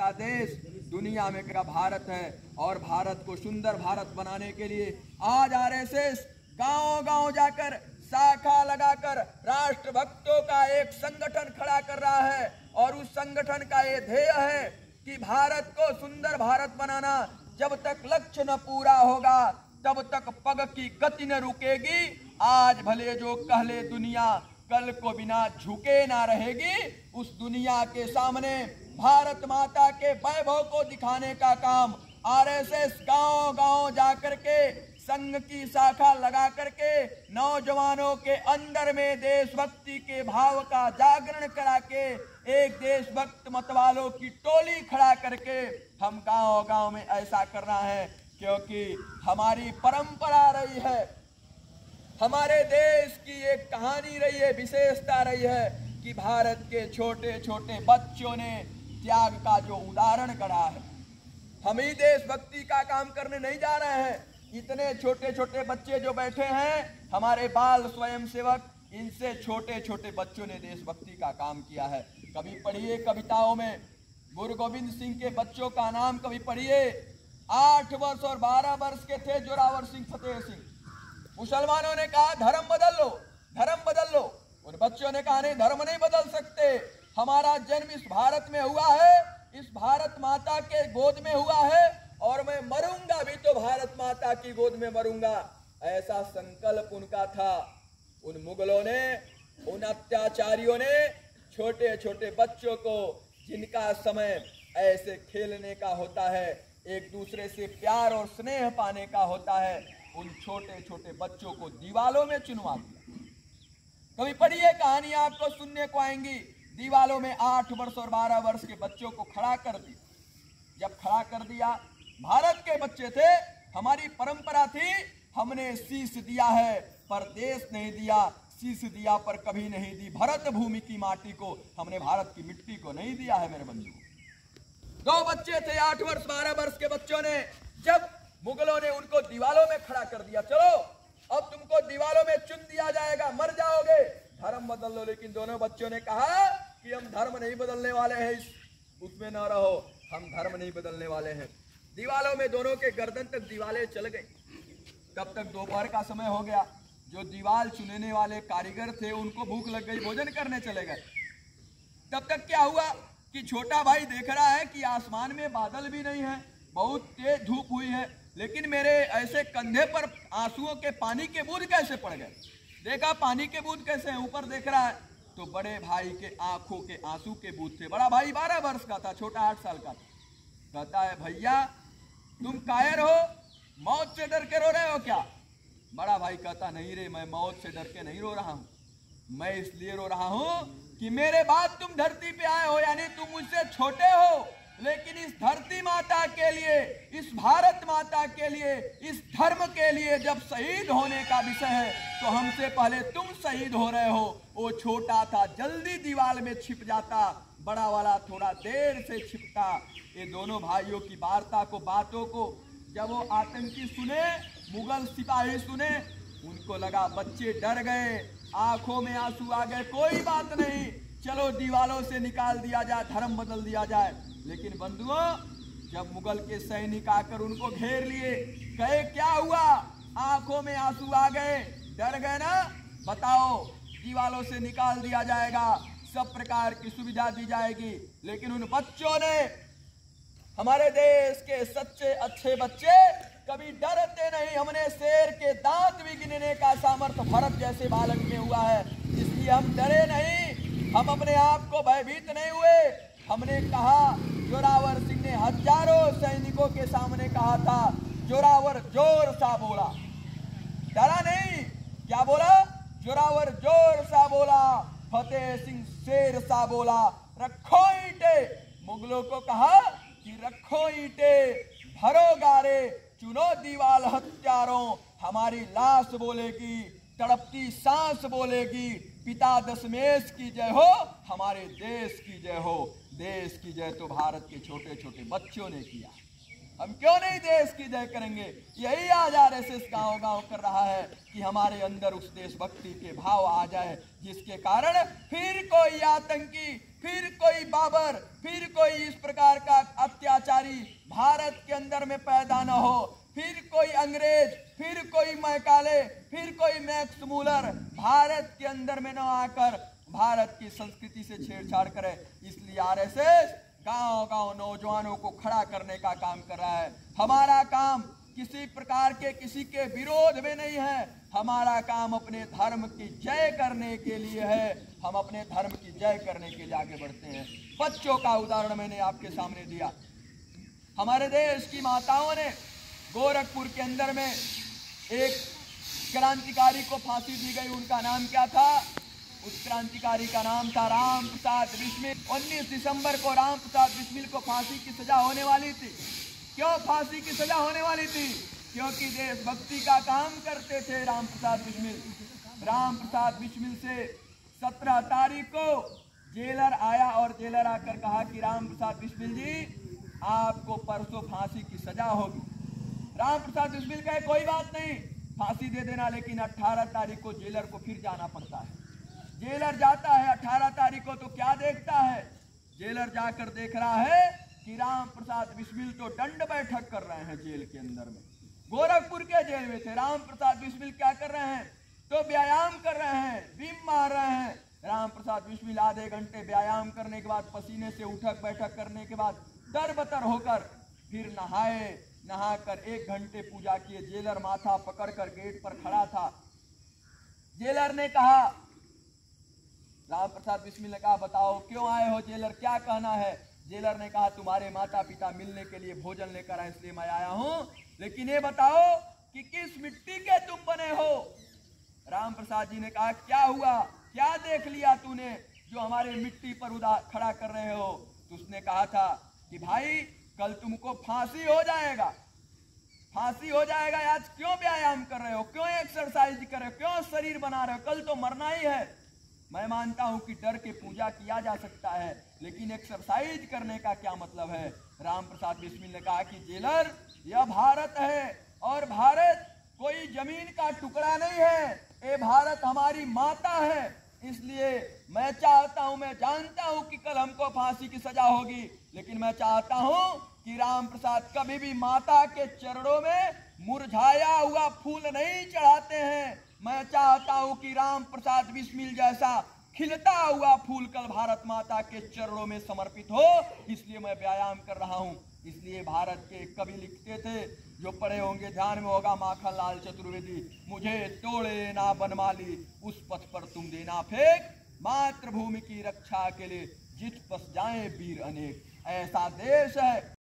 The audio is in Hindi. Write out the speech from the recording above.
सकता देश दुनिया में का भारत है। और भारत को सुंदर भारत बनाने के लिए आज आरएसएस गांव-गांव जाकर शाखा लगाकर राष्ट्रभक्तों का एक संगठन खड़ा कर रहा है। और उस संगठन का ये ध्येय है कि भारत को सुंदर भारत बनाना। जब तक लक्ष्य न पूरा होगा तब तक पग की गति न रुकेगी। आज भले जो कह ले दुनिया, कल को बिना झुके ना रहेगी। उस दुनिया के सामने भारत माता के वैभव को दिखाने का काम आरएसएस गांव-गांव जाकर के संघ की शाखा लगा करके नौजवानों के अंदर में देशभक्ति के भाव का जागरण करा के एक देशभक्त मतवालों की टोली खड़ा करके हम गांव-गांव में ऐसा करना है। क्योंकि हमारी परंपरा रही है, हमारे देश की एक कहानी रही है, विशेषता रही है कि भारत के छोटे छोटे बच्चों ने त्याग का जो उदाहरण गढ़ा है। हम ही देशभक्ति का काम करने नहीं जा रहे हैं। इतने छोटे छोटे बच्चे जो बैठे हैं, हमारे बाल स्वयंसेवक, इनसे छोटे छोटे बच्चों ने देशभक्ति का काम किया है। कभी पढ़िए कविताओं में गुरु गोविंद सिंह के बच्चों का नाम कभी पढ़िए। 8 वर्ष और 12 वर्ष के थे जोरावर सिंह, फतेह सिंह। मुसलमानों ने कहा धर्म बदल लो, धर्म बदल लो। उन बच्चों ने कहा नहीं, धर्म नहीं बदल सकते। हमारा जन्म इस भारत में हुआ है, इस भारत माता के गोद में हुआ है और मैं मरूंगा भी तो भारत माता की गोद में मरूंगा। ऐसा संकल्प उनका था। उन मुगलों ने, उन अत्याचारियों ने छोटे छोटे बच्चों को, जिनका समय ऐसे खेलने का होता है, एक दूसरे से प्यार और स्नेह पाने का होता है, उन छोटे छोटे बच्चों को दीवालों में चुनवा दिया। कभी पढ़िए कहानी, आपको सुनने को आएंगी। दीवालों में 8 वर्ष और 12 वर्ष के बच्चों को खड़ा कर दिया। जब खड़ा कर दिया, भारत के बच्चे थे, हमारी परंपरा थी, हमने शीश दिया है पर देश नहीं दिया, शीश दिया पर कभी नहीं दी भरत भूमि की माटी को, हमने भारत की मिट्टी को नहीं दिया है। मेरे बंधु, 2 बच्चे थे 8 वर्ष 12 वर्ष के बच्चों ने। जब मुगलों ने उनको दीवालों में खड़ा कर दिया, चलो अब तुमको दीवालों में चुन दिया जाएगा, मर जाओगे, धर्म बदल लो। लेकिन दोनों बच्चों ने कहा कि हम धर्म नहीं बदलने वाले हैं, उसमें न रहो, हम धर्म नहीं बदलने वाले हैं। दीवालों में दोनों के गर्दन तक दीवालें चल गई। तब तक दोपहर का समय हो गया। जो दीवाल चुनने वाले कारीगर थे उनको भूख लग गई, भोजन करने चले गए। तब तक क्या हुआ कि छोटा भाई देख रहा है कि आसमान में बादल भी नहीं है, बहुत तेज धूप हुई है, लेकिन मेरे ऐसे कंधे पर आंसुओं के पानी के बूंद कैसे पड़ गए। देखा पानी के बूंद कैसे हैं, ऊपर देख रहा है तो बड़े भाई के आंखों के आंसू के बूंद थे। बड़ा भाई 12 वर्ष का था, छोटा 8 साल का था। कहता है भैया तुम कायर हो, मौत से डर के रो रहे हो क्या। बड़ा भाई कहता नहीं रे, मैं मौत से डर के नहीं रो रहा हूँ, मैं इसलिए रो रहा हूँ कि मेरे बाद तुम धरती पे आए हो, यानी तुम मुझसे छोटे हो, लेकिन इस धरती माता के लिए, इस भारत माता के लिए, इस धर्म के लिए जब शहीद होने का विषय है तो हमसे पहले तुम शहीद हो रहे हो। वो छोटा था जल्दी दीवार में छिप जाता, बड़ा वाला थोड़ा देर से छिपता। ये दोनों भाइयों की वार्ता को, बातों को जब वो आतंकी सुने, मुगल सिपाही सुने, उनको लगा बच्चे डर गए, आंखों में आंसू आ गए, कोई बात नहीं, चलो दीवालों से निकाल दिया जाए, धर्म बदल दिया जाए। लेकिन बंधुओं, जब मुगल के सैनिक आकर उनको घेर लिए, कहे क्या हुआ, आंखों में आंसू आ गए, डर गए ना, बताओ दीवालों से निकाल दिया जाएगा, सब प्रकार की सुविधा दी जाएगी। लेकिन उन बच्चों ने, हमारे देश के सच्चे अच्छे बच्चे कभी डरते नहीं। हमने शेर के दांत भी गिनने का सामर्थ्य भरत जैसे बालक में हुआ है, इसलिए हम डरे नहीं, हम अपने आप को भयभीत नहीं हुए। हमने कहा, जोरावर सिंह ने हजारों सैनिकों के सामने कहा था, जोरावर जोर सा बोला, डरा नहीं। क्या बोला? जोरावर जोर सा बोला, फतेह सिंह शेर सा बोला, रखो ईंटे। मुगलों को कहा कि रखो ईंटे, भरो गारे, चुनो दीवाल हत्यारों, हमारी लाश बोलेगी, तड़पती सांस बोलेगी, पिता दशमेश की जय हो, हमारे देश की जय हो। देश की जय तो भारत के छोटे छोटे बच्चों ने किया, हम क्यों नहीं देश की जय करेंगे। यही आज आरएसएस गांव गांव कर रहा है कि हमारे अंदर उस देशभक्ति के भाव आ जाए, जिसके कारण फिर कोई आतंकी, फिर कोई बाबर, फिर कोई इस प्रकार का भारत के अंदर में पैदा न हो, फिर कोई अंग्रेज, फिर कोई मैकाले, फिर कोई मैक्स मूलर भारत के अंदर में न आकर भारत की संस्कृति से छेड़छाड़ करे। इसलिए आरएसएस गांव-गांव नौजवानों को खड़ा करने का काम कर रहा है। हमारा काम किसी प्रकार के किसी के विरोध में नहीं है, हमारा काम अपने धर्म की जय करने के लिए है। हम अपने धर्म की जय करने के लिए आगे बढ़ते हैं। बच्चों का उदाहरण मैंने आपके सामने दिया। हमारे देश की माताओं ने गोरखपुर के अंदर में एक क्रांतिकारी को फांसी दी गई। उनका नाम क्या था? उस क्रांतिकारी का नाम था राम प्रसाद बिस्मिल। 19 दिसंबर को राम प्रसाद बिस्मिल को फांसी की सजा होने वाली थी। क्यों फांसी की सजा होने वाली थी? क्योंकि देशभक्ति का काम करते थे राम प्रसाद बिस्मिल। राम प्रसाद बिस्मिल से 17 तारीख को जेलर आया और जेलर आकर कहा कि राम प्रसाद बिस्मिल जी, आपको परसों फांसी की सजा होगी। राम प्रसाद बिस्मिल कहे कोई बात नहीं, फांसी दे देना, लेकिन 18 तारीख को जेलर को फिर जाना पड़ता है। जेलर जाता है 18 तारीख को, तो क्या देखता है? जेलर जाकर देख रहा है कि राम प्रसाद बिस्मिल तो दंड बैठक कर रहे हैं जेल के अंदर में। गोरखपुर के जेल में थे। राम प्रसाद बिस्मिल क्या कर रहे हैं? तो व्यायाम कर रहे हैं, बीम मार रहे हैं। राम प्रसाद बिस्मिल आधे घंटे व्यायाम करने के बाद, पसीने से उठक बैठक करने के बाद दरबतर होकर फिर नहाए। नहाकर 1 घंटे पूजा किए। जेलर माथा पकड़कर गेट पर खड़ा था। जेलर ने कहा, राम प्रसाद बिस्मिल ने कहा बताओ क्यों आए हो जेलर, क्या कहना है? जेलर ने कहा तुम्हारे माता पिता मिलने के लिए भोजन लेकर आए, इसलिए मैं आया हूं, लेकिन ये बताओ कि किस मिट्टी के तुम बने हो? राम प्रसाद जी ने कहा क्या हुआ, क्या देख लिया तूने जो हमारे मिट्टी पर खड़ा कर रहे हो? तो उसने कहा था कि भाई कल तुमको फांसी हो जाएगा, फांसी हो जाएगा। आज क्यों व्यायाम कर रहे हो, क्यों एक्सरसाइज कर रहे हो, क्यों शरीर बना रहे हो? कल तो मरना ही है। मैं मानता हूं कि डर के पूजा किया जा सकता है, लेकिन एक्सरसाइज करने का क्या मतलब है? राम प्रसाद बिस्मिल ने कहा कि जेलर, यह भारत है और भारत कोई जमीन का टुकड़ा नहीं है, ये भारत हमारी माता है। इसलिए मैं चाहता हूं, मैं जानता हूं कि कल हमको फांसी की सजा होगी, लेकिन मैं चाहता हूं कि राम प्रसाद कभी भी माता के चरणों में मुरझाया हुआ फूल नहीं चढ़ाते हैं। मैं चाहता हूं कि राम प्रसाद बिस्मिल जैसा खिलता हुआ फूल कल भारत माता के चरणों में समर्पित हो। इसलिए मैं व्यायाम कर रहा हूं। इसलिए भारत के कवि लिखते थे, जो पढ़े होंगे ध्यान में होगा, माखन लाल चतुर्वेदी, मुझे तोड़े ना बनमाली, उस पथ पर तुम देना फेंक, मातृभूमि की रक्षा के लिए जित पस जाए वीर अनेक। ऐसा देश है